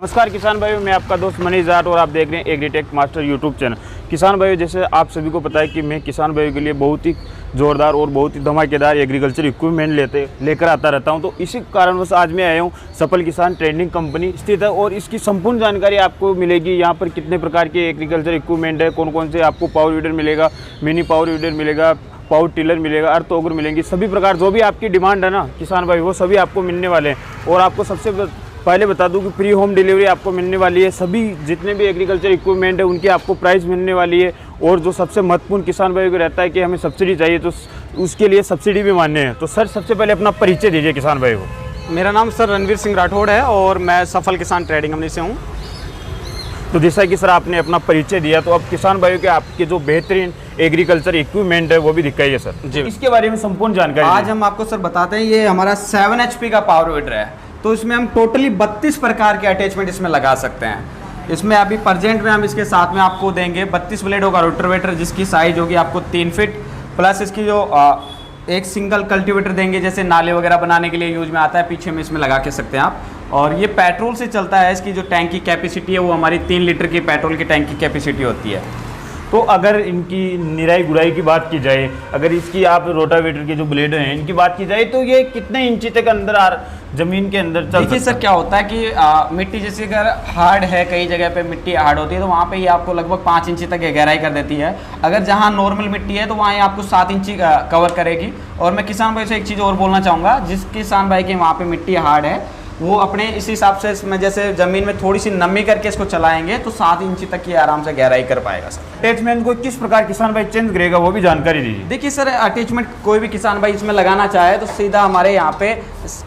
नमस्कार किसान भाइयों, मैं आपका दोस्त मनीष जाट और आप देख रहे हैं एग्रीटेक मास्टर यूट्यूब चैनल। किसान भाइयों, जैसे आप सभी को पता है कि मैं किसान भाइयों के लिए बहुत ही ज़ोरदार और बहुत ही धमाकेदार एग्रीकल्चर इक्विपमेंट लेकर आता रहता हूं। तो इसी कारणवश आज मैं आया हूं। सफल किसान ट्रेडिंग कंपनी स्थित है और इसकी संपूर्ण जानकारी आपको मिलेगी। यहाँ पर कितने प्रकार के एग्रीकल्चर इक्विपमेंट है, कौन कौन से आपको पावर वीडर मिलेगा, मिनी पावर वीडर मिलेगा, पावर टिलर मिलेगा, अर्थ ऑगर मिलेंगी। सभी प्रकार जो भी आपकी डिमांड है ना किसान भाई, वो सभी आपको मिलने वाले हैं। और आपको सबसे पहले बता दूं कि फ्री होम डिलीवरी आपको मिलने वाली है। सभी जितने भी एग्रीकल्चर इक्विपमेंट है उनकी आपको प्राइस मिलने वाली है। और जो सबसे महत्वपूर्ण किसान भाइयों को रहता है कि हमें सब्सिडी चाहिए, तो उसके लिए सब्सिडी भी मान्य है। तो सर, सबसे पहले अपना परिचय दीजिए किसान भाइयों को। मेरा नाम सर रणवीर सिंह राठौड़ है और मैं सफल किसान ट्रेडिंग कंपनी से हूँ। तो जैसा कि सर आपने अपना परिचय दिया, तो अब किसान भाइयों के आपके जो बेहतरीन एग्रीकल्चर इक्विपमेंट है वो भी दिखाइए सर जी। इसके बारे में संपूर्ण जानकारी आज हम आपको सर बताते हैं। ये हमारा 7 HP का पावर वीडर है। तो इसमें हम टोटली 32 प्रकार के अटैचमेंट इसमें लगा सकते हैं। इसमें अभी प्रेजेंट में हम इसके साथ में आपको देंगे 32 ब्लेडों का रोटावेटर, जिसकी साइज होगी आपको 3 फीट, प्लस इसकी जो एक सिंगल कल्टीवेटर देंगे, जैसे नाले वगैरह बनाने के लिए यूज में आता है, पीछे में इसमें लगा के सकते हैं आप। और ये पेट्रोल से चलता है। इसकी जो टैंक की कैपेसिटी है वो हमारी 3 लीटर की पेट्रोल की टैंक की कैपेसिटी होती है। तो अगर इनकी निराई गुड़ाई की बात की जाए, अगर इसकी आप रोटावेटर के जो ब्लेड हैं इनकी बात की जाए, तो ये कितने इंची तक अंदर जमीन के अंदर चल? देखिए सर, क्या होता है कि मिट्टी जैसे अगर हार्ड है, कई जगह पे मिट्टी हार्ड होती है, तो वहाँ पे ये आपको लगभग 5 इंची तक गहराई कर देती है। अगर जहाँ नॉर्मल मिट्टी है तो वहाँ ये आपको 7 इंची कवर करेगी। और मैं किसान भाई से एक चीज़ और बोलना चाहूँगा, जिस किसान भाई के वहाँ पे मिट्टी हार्ड है वो अपने इस हिसाब से इसमें जैसे ज़मीन में थोड़ी सी नमी करके इसको चलाएंगे तो 7 इंची तक ये आराम से गहराई कर पाएगा सर। अटैचमेंट को किस प्रकार किसान भाई चेंज करेगा वो भी जानकारी दीजिए। देखिए सर, अटैचमेंट कोई भी किसान भाई इसमें लगाना चाहे तो सीधा हमारे यहाँ पे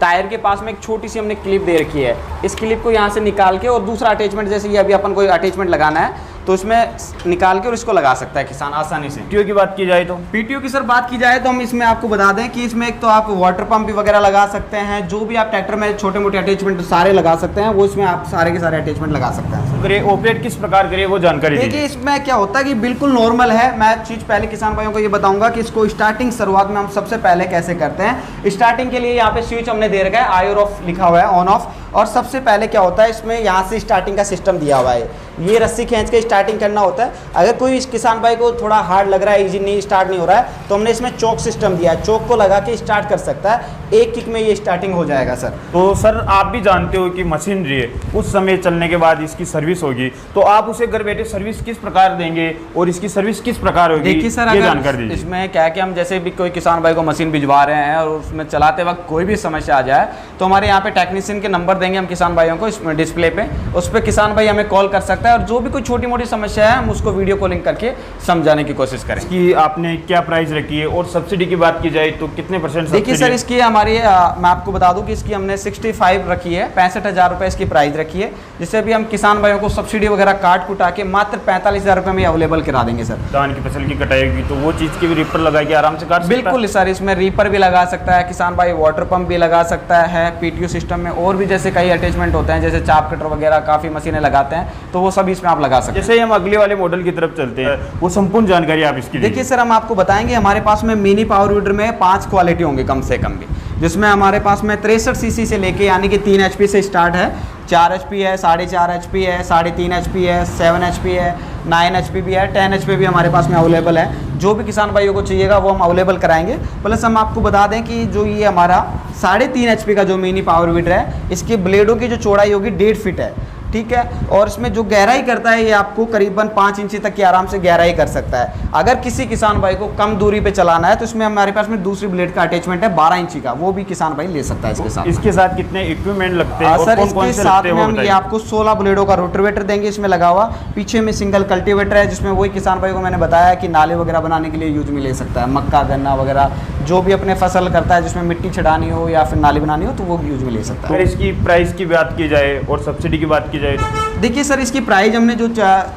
टायर के पास में एक छोटी सी हमने क्लिप दे रखी है। इस क्लिप को यहाँ से निकाल के और दूसरा अटैचमेंट, जैसे ये अभी अपन कोई अटैचमेंट लगाना है तो इसमें निकाल के और इसको लगा सकता है किसान आसानी से। पीटीओ की बात की जाए तो? पीटीओ की सर बात की जाए तो हम इसमें आपको बता दें कि इसमें एक तो आप वाटर पंप भी वगैरह लगा सकते हैं। जो भी आप ट्रैक्टर में छोटे मोटे अटैचमेंट सारे लगा सकते हैं, वो इसमें आप सारे के सारे अटैचमेंट लगा सकते हैं। ऑपरेट किस प्रकार करिए वो जानकारी देखिए। इसमें क्या होता है कि बिल्कुल नॉर्मल है। मैं चीज़ पहले किसान भाइयों को ये बताऊंगा कि इसको स्टार्टिंग शुरुआत में हम सबसे पहले कैसे करते हैं। स्टार्टिंग के लिए यहाँ पे स्विच हमने दे रखा है, ऑन और ऑफ लिखा हुआ है, ऑन ऑफ। और सबसे पहले क्या होता है, इसमें यहाँ से स्टार्टिंग का सिस्टम दिया हुआ है। ये रस्सी खींच के स्टार्टिंग करना होता है। अगर कोई इस किसान भाई को थोड़ा हार्ड लग रहा है, इजी नहीं, स्टार्ट नहीं हो रहा है, तो हमने इसमें चौक सिस्टम दिया है। चौक को लगा के स्टार्ट कर सकता है। एक किक में ये स्टार्टिंग हो जाएगा सर। तो सर, आप भी जानते हो कि मशीनरी है, उस समय चलने के बाद इसकी सर्विस होगी, तो आप उसे घर बैठे सर्विस किस प्रकार देंगे और इसकी सर्विस किस प्रकार होगी? देखिए सर, ये जानकारी दीजिए। इसमें क्या है कि हम जैसे भी कोई किसान भाई को मशीन भिजवा रहे हैं और उसमें चलाते वक्त कोई भी समस्या आ जाए, तो हमारे यहाँ पे टेक्नीशियन के नंबर देंगे हम किसान भाइयों को इसमें डिस्प्ले पे। उस पर किसान भाई हमें कॉल कर सकता है और जो भी कोई छोटी मोटी समस्या है हम उसको वीडियो कॉलिंग करके समझाने की कोशिश करें। इसकी आपने क्या प्राइस रखी है और सब्सिडी की बात की जाए तो कितने %? देखिए सर, इसकी हमारी मैं आपको बता दूं कि इसकी हमने 65 रखी है, 65,000 रुपये इसकी प्राइस रखी है, जिससे भी हम किसान भाइयों को सब्सिडी वगैरह काट कुटा के मात्र 45,000 रुपये में अवेलेबल करा देंगे सर। धान की फसल की कटाई होगी तो वो चीज़ की भी रीपर लगा के आराम से काट सकता है? बिल्कुल सर, इसमें रीपर भी लगा सकता है किसान भाई, वाटर पंप भी लगा सकता है पीटीओ सिस्टम में। और भी जैसे कई अटैचमेंट होते हैं, जैसे चाप कटर वगैरह काफ़ी मशीनें लगाते हैं, तो वो सब इसमें आप लगा सकते हैं। जैसे हम अगले वाले मॉडल की तरफ चलते हैं, वो संपूर्ण जानकारी आप इसकी देखिए सर, हम आपको बताएंगे हमारे पास में मिनी पावर वीडर में 5 क्वालिटी होंगे कम से कम भी, जिसमें हमारे पास में 63 सीसी से लेके यानी कि 3 HP से स्टार्ट है, 4 HP है, 4.5 HP है, 3.5 HP है, 7 HP है, 9 HP भी है, 10 HP भी हमारे पास में अवेलेबल है। जो भी किसान भाइयों को चाहिएगा वो हम अवेलेबल कराएंगे। प्लस हम आपको बता दें कि जो ये हमारा 3.5 HP का जो मिनी पावर वीडर है, इसके ब्लेडों की जो चौड़ाई होगी 1.5 फीट है, ठीक है। और इसमें जो गहराई करता है ये आपको करीबन 5 इंची तक की आराम से गहराई कर सकता है। अगर किसी किसान भाई को कम दूरी पे चलाना है तो इसमें हमारे पास में दूसरी ब्लेड का अटैचमेंट है 12 इंची का, वो भी किसान भाई ले सकता है इसके साथ। इसके साथ कितने इक्विपमेंट लगते हैं? सर, इसके साथ में हम ये आपको 16 ब्लेडों का रोटावेटर देंगे इसमें लगा हुआ। पीछे में सिंगल कल्टीवेटर है, जिसमें वही किसान भाई को मैंने बताया कि नाले वगैरह बनाने के लिए यूज में ले सकता है। मक्का, गन्ना वगैरह जो भी अपने फसल करता है, जिसमें मिट्टी छड़ानी हो या फिर नाली बनानी हो, तो वो यूज में ले सकता है। अगर इसकी प्राइस की बात की जाए और सब्सिडी की बात की जाए तो? देखिए सर, इसकी प्राइस हमने जो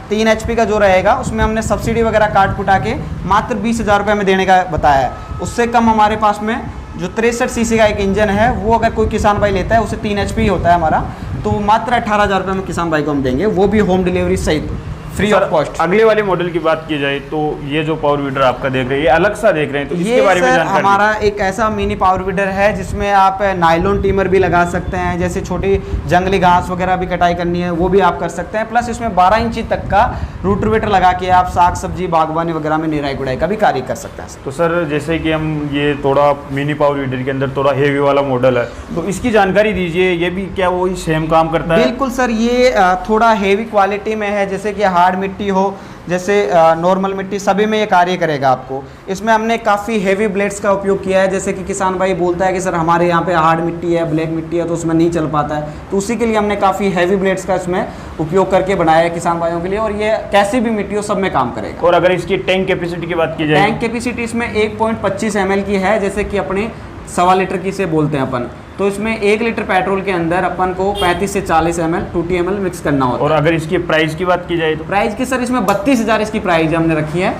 3 HP का जो रहेगा उसमें हमने सब्सिडी वगैरह काट कुटा के मात्र 20,000 रुपये में देने का बताया है। उससे कम हमारे पास में जो 63 सीसी का एक इंजन है, वो अगर कोई किसान भाई लेता है, उसे 3 HP ही होता है हमारा, तो मात्र 18,000 रुपये में किसान भाई को हम देंगे, वो भी होम डिलीवरी सहित फ्री ऑफ कॉस्ट। अगले वाले मॉडल की बात की जाए तो ये जो पावर वीडर आपका देख रहे हैं, ये अलग सा देख रहे हैं, तो ये इसके बारे में सर जानकारी हमारा एक ऐसा मिनी पावर वीडर है जिसमें आप नायलॉन टीमर भी लगा सकते हैं, जैसे छोटी जंगली घास वगैरह भी कटाई करनी है वो भी आप कर सकते हैं। प्लस इसमें 12 इंची तक का रूटरवेटर लगा के आप साग सब्जी बागवानी वगैरह में निराई गुड़ाई का भी कार्य कर सकते हैं। तो सर जैसे कि हम ये थोड़ा मिनी पावर वीडर के अंदर थोड़ा हेवी वाला मॉडल है, तो इसकी जानकारी दीजिए, ये भी क्या वही सेम काम करता है? बिल्कुल सर, ये थोड़ा हेवी क्वालिटी में है, जैसे कि हार्ड मिट्टी हो, जैसे नॉर्मल मिट्टी, सभी में ये कार्य करेगा आपको। इसमें हमने काफ़ी हेवी ब्लेड्स का उपयोग किया है, जैसे कि किसान भाई बोलता है कि सर हमारे यहाँ पे हार्ड मिट्टी है, ब्लैक मिट्टी है, तो उसमें नहीं चल पाता है, तो उसी के लिए हमने काफ़ी हेवी ब्लेड्स का इसमें उपयोग करके बनाया है किसान भाइयों के लिए, और ये कैसी भी मिट्टी हो सब में काम करेगा। और अगर इसकी टैंक कैपेसिटी की बात की जाए? टैंक कैपेसिटी इसमें 1.25 ml की है, जैसे कि अपने 1.25 लीटर की से बोलते हैं अपन, तो इसमें 1 लीटर पेट्रोल के अंदर अपन को 35 से 40 ml 2T ml मिक्स करना होता है। और अगर इसकी प्राइस की बात की जाए तो? प्राइस की सर इसमें 32,000 इसकी प्राइस हमने रखी है,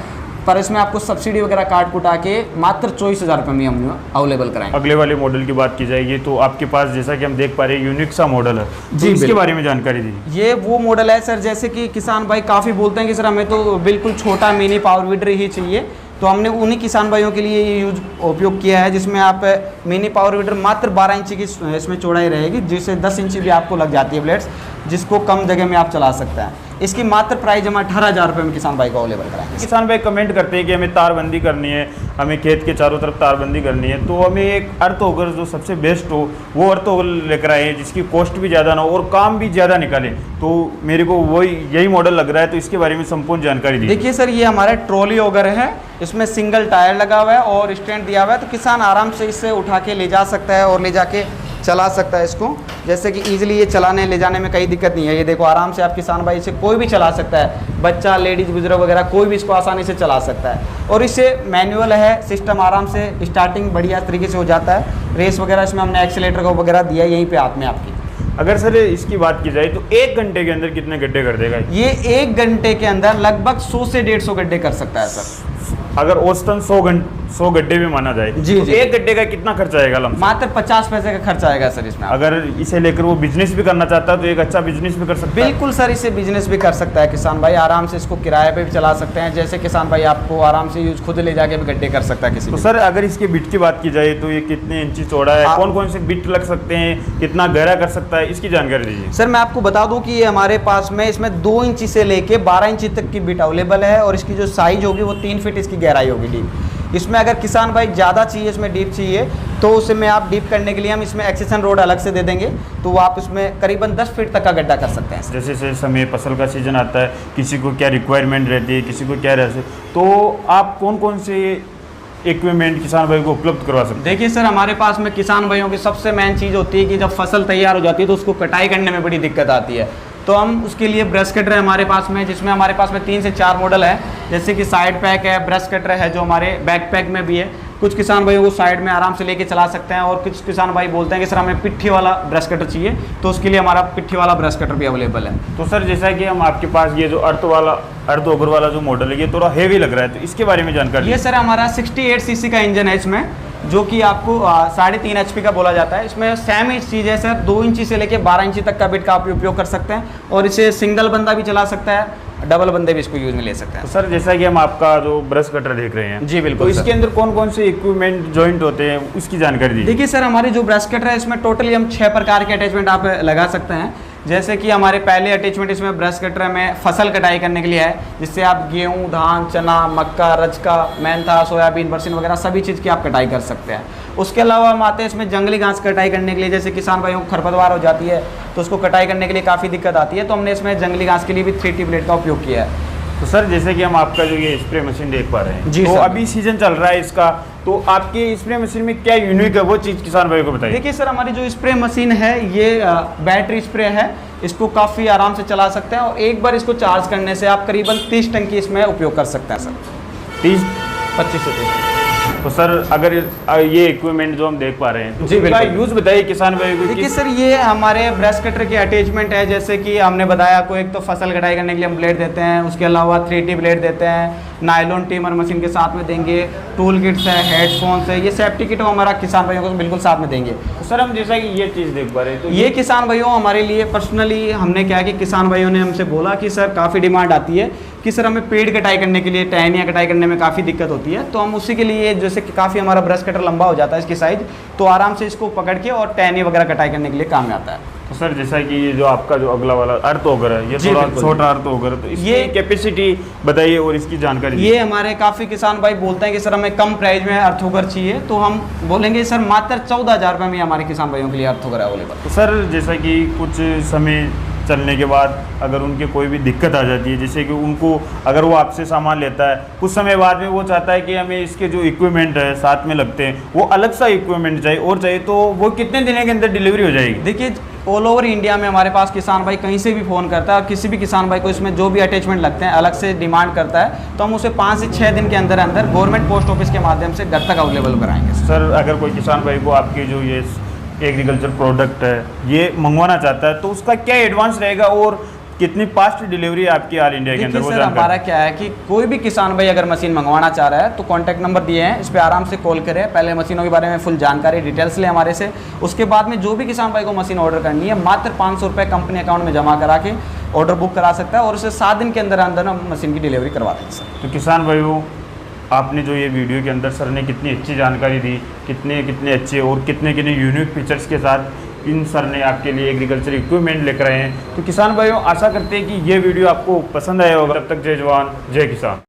पर इसमें आपको सब्सिडी वगैरह काट कुटा के मात्र 24,000 रुपये में हम अवेलेबल कराएंगे। अगले वाले मॉडल की बात की जाएगी तो आपके पास जैसा कि हम देख पा रहे हैं यूनिक सा मॉडल है, जी, तो इसके बारे में जानकारी दीजिए। ये वो मॉडल है सर, जैसे कि किसान भाई काफ़ी बोलते हैं कि सर हमें तो बिल्कुल छोटा मिनी पावर वीडर ही चाहिए, तो हमने उन्हीं किसान भाइयों के लिए ये उपयोग किया है, जिसमें आप मिनी पावर वीडर मात्र 12 इंची की इसमें चौड़ाई रहेगी, जिससे 10 इंची भी आपको लग जाती है ब्लेड्स, जिसको कम जगह में आप चला सकते हैं। इसकी मात्र प्राइस हम 18,000 रुपये में किसान भाई को अवेलेबल कराएंगे। किसान भाई कमेंट करते हैं कि हमें तारबंदी करनी है, हमें खेत के चारों तरफ तारबंदी करनी है, तो हमें एक अर्थ होकर जो सबसे बेस्ट हो वो अर्थ होकर लेकर आए, जिसकी कॉस्ट भी ज़्यादा ना हो और काम भी ज़्यादा निकाले, तो मेरे को वही यही मॉडल लग रहा है, तो इसके बारे में संपूर्ण जानकारी दीजिए। देखिए सर, ये हमारा ट्रॉली ऑगर है, इसमें सिंगल टायर लगा हुआ है और स्टैंड दिया हुआ है, तो किसान आराम से इससे उठा के ले जा सकता है और ले जाके चला सकता है इसको, जैसे कि इजीली ये चलाने ले जाने में कोई दिक्कत नहीं है। ये देखो आराम से आप किसान भाई इसे कोई भी चला सकता है, बच्चा, लेडीज, बुजुर्ग वगैरह कोई भी इसको आसानी से चला सकता है। और इससे मैनुअल है सिस्टम, आराम से स्टार्टिंग बढ़िया तरीके से हो जाता है। रेस वगैरह इसमें हमने एक्सीलेटर को वगैरह दिया यहीं पे हाथ में आपकी। अगर सर इसकी बात की जाए तो 1 घंटे के अंदर कितने गड्ढे कर देगा ये? 1 घंटे के अंदर लगभग 100 से 150 गड्ढे कर सकता है सर। अगर औसतन 100 गड्ढे भी माना जाए जी, तो जी। 1 गड्ढे का कितना खर्चा आएगा? मात्र 50 पैसे का खर्चा आएगा सर इसमें। अगर इसे लेकर वो बिजनेस भी करना चाहता है तो एक अच्छा बिजनेस भी कर सकता है। बिल्कुल सर, इसे बिजनेस भी कर सकता है किसान भाई, आराम से इसको किराए पे भी चला सकते हैं, जैसे किसान भाई आपको आराम से यूज खुद ले जाके भी गड्ढे कर सकता है किसी तो भी। सर अगर इसके बिट की बात की जाए तो ये कितने इंची चौड़ा है, कौन कौन से बिट लग सकते हैं, कितना गहरा कर सकता है, इसकी जानकारी दीजिए। सर मैं आपको बता दूं कि ये हमारे पास में इसमें 2 इंची से लेके 12 इंची तक की बिट अवेलेबल है, और इसकी जो साइज होगी वो 3 फीट इसकी गहराई होगी डीप। इसमें अगर किसान भाई ज़्यादा चाहिए, इसमें डीप चाहिए, तो उसमें आप डीप करने के लिए हम इसमें एक्सेशन रोड अलग से दे देंगे, तो आप इसमें करीबन 10 फीट तक का गड्ढा कर सकते हैं। जैसे जैसे समय फसल का सीजन आता है, किसी को क्या रिक्वायरमेंट रहती है, किसी को क्या रहती है, तो आप कौन कौन से इक्विपमेंट किसान भाई को उपलब्ध करवा सकते हैं? देखिए सर, हमारे पास में किसान भाइयों की सबसे मेन चीज़ होती है कि जब फसल तैयार हो जाती है तो उसको कटाई करने में बड़ी दिक्कत आती है, तो हम उसके लिए ब्रश कटर है हमारे पास में, जिसमें हमारे पास में 3 से 4 मॉडल है, जैसे कि साइड पैक है, ब्रश कटर है जो हमारे बैक पैक में भी है। कुछ किसान भाइयों को साइड में आराम से लेके चला सकते हैं, और कुछ किसान भाई बोलते हैं कि सर हमें पिट्ठी वाला ब्रश कटर चाहिए, तो उसके लिए हमारा पिट्ठी वाला ब्रश कटर भी अवेलेबल है। तो सर जैसा कि हम आपके पास ये जो अर्थ ओवर वाला जो मॉडल है ये थोड़ा हेवी लग रहा है, तो इसके बारे में जानकारी। ये सर हमारा 68 सीसी का इंजन है इसमें, जो कि आपको 3.5 HP का बोला जाता है। इसमें सेम ही चीज़ है सर, 2 इंची से लेके 12 इंची तक का बिट का आप उपयोग कर सकते हैं, और इसे सिंगल बंदा भी चला सकता है, डबल बंदे भी इसको यूज में ले सकते हैं। तो सर जैसा कि हम आपका जो ब्रश कटर देख रहे हैं, जी बिल्कुल, तो इसके अंदर कौन कौन से इक्विपमेंट जॉइंट होते हैं उसकी जानकारी दीजिए। देखिए सर, हमारी जो ब्रश कटर है इसमें टोटली हम 6 प्रकार के अटैचमेंट आप लगा सकते हैं। जैसे कि हमारे पहले अटैचमेंट इसमें ब्रश कटर में फसल कटाई करने के लिए है, जिससे आप गेहूं, धान, चना, मक्का, रजका, मेंथा, सोयाबीन, बरसीन वगैरह सभी चीज़ की आप कटाई कर सकते हैं। उसके अलावा हम आते हैं इसमें जंगली घास कटाई करने के लिए, जैसे किसान भाइयों को खरपतवार हो जाती है तो उसको कटाई करने के लिए काफ़ी दिक्कत आती है, तो हमने इसमें जंगली घास के लिए भी 3T ब्लेड का उपयोग किया है। तो सर जैसे कि हम आपका जो ये स्प्रे मशीन देख पा रहे हैं, जी तो सर। अभी सीजन चल रहा है इसका, तो आपके स्प्रे मशीन में क्या यूनिक है वो चीज़ किसान भाई को बताइए। देखिए सर, हमारी जो स्प्रे मशीन है ये बैटरी स्प्रे है, इसको काफ़ी आराम से चला सकते हैं, और एक बार इसको चार्ज करने से आप करीबन 30 टन की इसमें उपयोग कर सकते हैं सर। 30 25 से 30। तो सर अगर ये इक्विपमेंट जो हम देख पा रहे हैं तो जी, इसका बिल्कुल। यूज़ बताइए किसान भाई को। देखिए सर, ये हमारे ब्रश कटर के अटैचमेंट है। जैसे कि हमने बताया आपको, एक तो फसल कटाई करने के लिए हम ब्लेड देते हैं, उसके अलावा 3T ब्लेड देते हैं, नायलॉन टीमर मशीन के साथ में देंगे, टूल किट्स है, हेडफोन्स है, ये सेफ्टी किट हमारा किसान भाइयों को बिल्कुल साथ में देंगे। तो सर हम जैसा कि ये चीज़ देख पा रहे हैं तो ये किसान भाइयों हमारे लिए पर्सनली हमने क्या है कि किसान भाइयों ने हमसे बोला कि सर काफ़ी डिमांड आती है कि सर हमें पेड़ कटाई करने के लिए, टहनियाँ कटाई करने में काफ़ी दिक्कत होती है, तो हम उसी के लिए, जैसे कि काफ़ी हमारा ब्रश कटर लंबा हो जाता है इसकी साइज़, तो आराम से इसको पकड़ के और टहनी वगैरह कटाई करने के लिए काम में आता है। तो सर जैसा कि ये जो आपका जो अगला वाला अर्थ वगैरह है, ये जी, थोड़ा बिल्कुल। छोटा अर्थ वगैरह, तो इसकी ये कैपेसिटी बताइए और इसकी जानकारी दीजिए। ये हमारे काफ़ी किसान भाई बोलते हैं कि सर हमें कम प्राइस में अर्थोगर चाहिए, तो हम बोलेंगे सर मात्र 14,000 रुपये में हमारे किसान भाइयों के लिए अर्थोगर अवेलेबल। तो सर जैसा कि कुछ समय चलने के बाद अगर उनके कोई भी दिक्कत आ जाती है, जैसे कि उनको अगर वो आपसे सामान लेता है, कुछ समय बाद में वो चाहता है कि हमें इसके जो इक्विपमेंट है साथ में लगते हैं वो अलग सा इक्विपमेंट चाहिए और चाहिए, तो वो कितने दिनों के अंदर डिलीवरी हो जाएगी? देखिए, ऑल ओवर इंडिया में हमारे पास किसान भाई कहीं से भी फ़ोन करता है और किसी भी किसान भाई को इसमें जो भी अटैचमेंट लगते हैं अलग से डिमांड करता है, तो हम उसे 5 से 6 दिन के अंदर अंदर गवर्नमेंट पोस्ट ऑफिस के माध्यम से घर तक अवेलेबल कराएंगे। सर अगर कोई किसान भाई को आपकी जो ये एग्रीकल्चर प्रोडक्ट है ये मंगवाना चाहता है तो उसका क्या एडवांस रहेगा और कितनी फास्ट डिलीवरी आपकी ऑल इंडिया के अंदर? देखिए वो सर, हमारा क्या है कि कोई भी किसान भाई अगर मशीन मंगवाना चाह रहा है तो कॉन्टैक्ट नंबर दिए हैं, इस पर आराम से कॉल करें, पहले मशीनों के बारे में फुल जानकारी डिटेल्स ले हमारे से। उसके बाद में जो भी किसान भाई को मशीन ऑर्डर करनी है मात्र 500 रुपये कंपनी अकाउंट में जमा करा के ऑर्डर बुक करा सकता है और उसे 7 दिन के अंदर अंदर हम मशीन की डिलीवरी करवा देंगे सर। तो किसान भाइयों, आपने जो ये वीडियो के अंदर सर ने कितनी अच्छी जानकारी दी, कितने अच्छे और कितने यूनिक फीचर्स के साथ इन सर ने आपके लिए एग्रीकल्चर इक्विपमेंट लेकर आए हैं। तो किसान भाइयों, आशा करते हैं कि ये वीडियो आपको पसंद आया होगा। तब तक जय जवान जय किसान।